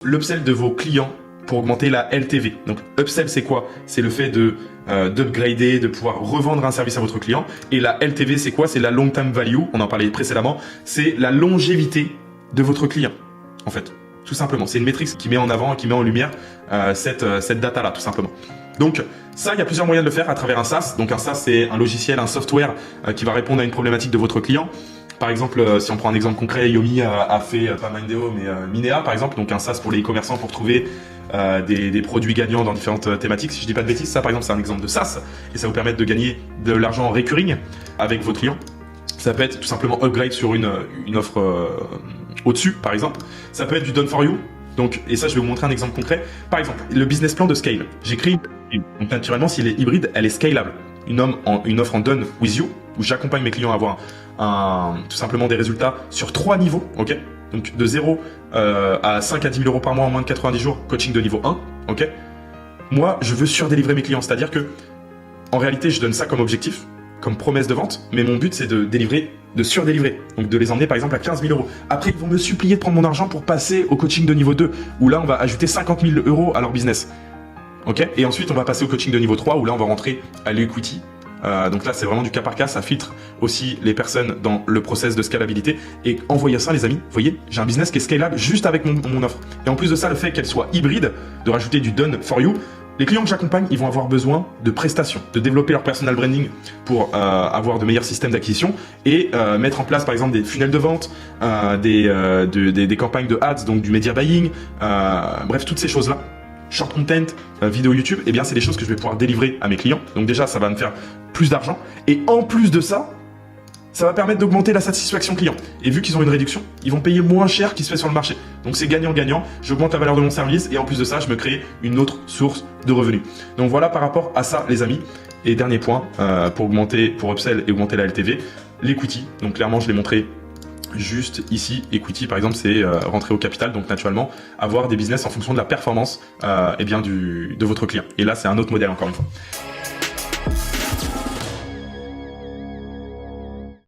L'upsell de vos clients pour augmenter la LTV. Donc upsell, c'est quoi? C'est le fait de d'upgrader, de pouvoir revendre un service à votre client. Et la LTV, c'est quoi? C'est la long time value, on en parlait précédemment, c'est la longévité de votre client, en fait, tout simplement. C'est une métrique qui met en avant, qui met en lumière cette data-là, tout simplement. Donc ça, il y a plusieurs moyens de le faire à travers un SaaS. Donc un SaaS, c'est un logiciel, un software qui va répondre à une problématique de votre client. Par exemple, si on prend un exemple concret, Yomi a fait, pas Mindeo, mais Minea par exemple, donc un SaaS pour les e-commerçants pour trouver des produits gagnants dans différentes thématiques. Si je dis pas de bêtises, ça par exemple c'est un exemple de SaaS et ça vous permet de gagner de l'argent en recurring avec vos clients. Ça peut être tout simplement upgrade sur une offre au-dessus par exemple. Ça peut être du done for you. Donc, et ça je vais vous montrer un exemple concret. Par exemple, le business plan de Scale. J'écris, donc naturellement s'il est hybride, elle est scalable. Une offre en done with you, où j'accompagne mes clients à avoir tout simplement des résultats sur 3 niveaux, ok? Donc de 0 à 5 à 10 000 euros par mois en moins de 90 jours, coaching de niveau 1, ok? Moi, je veux surdélivrer mes clients, c'est-à-dire que en réalité, je donne ça comme objectif, comme promesse de vente, mais mon but c'est de délivrer, de surdélivrer, donc de les emmener par exemple à 15 000 euros. Après, ils vont me supplier de prendre mon argent pour passer au coaching de niveau 2, où là on va ajouter 50 000 euros à leur business. Ok, et ensuite on va passer au coaching de niveau 3 où là on va rentrer à l'equity. Donc là c'est vraiment du cas par cas, ça filtre aussi les personnes dans le process de scalabilité. Et en voyant ça les amis, vous voyez, j'ai un business qui est scalable juste avec mon offre. Et en plus de ça, le fait qu'elle soit hybride, de rajouter du done for you, les clients que j'accompagne, ils vont avoir besoin de prestations, de développer leur personal branding pour avoir de meilleurs systèmes d'acquisition et mettre en place par exemple des funnels de vente, des campagnes de ads, donc du media buying, bref toutes ces choses-là. Short content, vidéo YouTube, eh bien c'est des choses que je vais pouvoir délivrer à mes clients. Donc déjà, ça va me faire plus d'argent. Et en plus de ça, ça va permettre d'augmenter la satisfaction client. Et vu qu'ils ont une réduction, ils vont payer moins cher qu'il se fait sur le marché. Donc c'est gagnant-gagnant, j'augmente la valeur de mon service et en plus de ça, je me crée une autre source de revenus. Donc voilà par rapport à ça les amis. Et dernier point, pour upsell et augmenter la LTV, l'equity. Donc clairement, je l'ai montré juste ici. Equity par exemple, c'est rentrer au capital, donc naturellement avoir des business en fonction de la performance eh bien de votre client. Et là c'est un autre modèle encore une fois.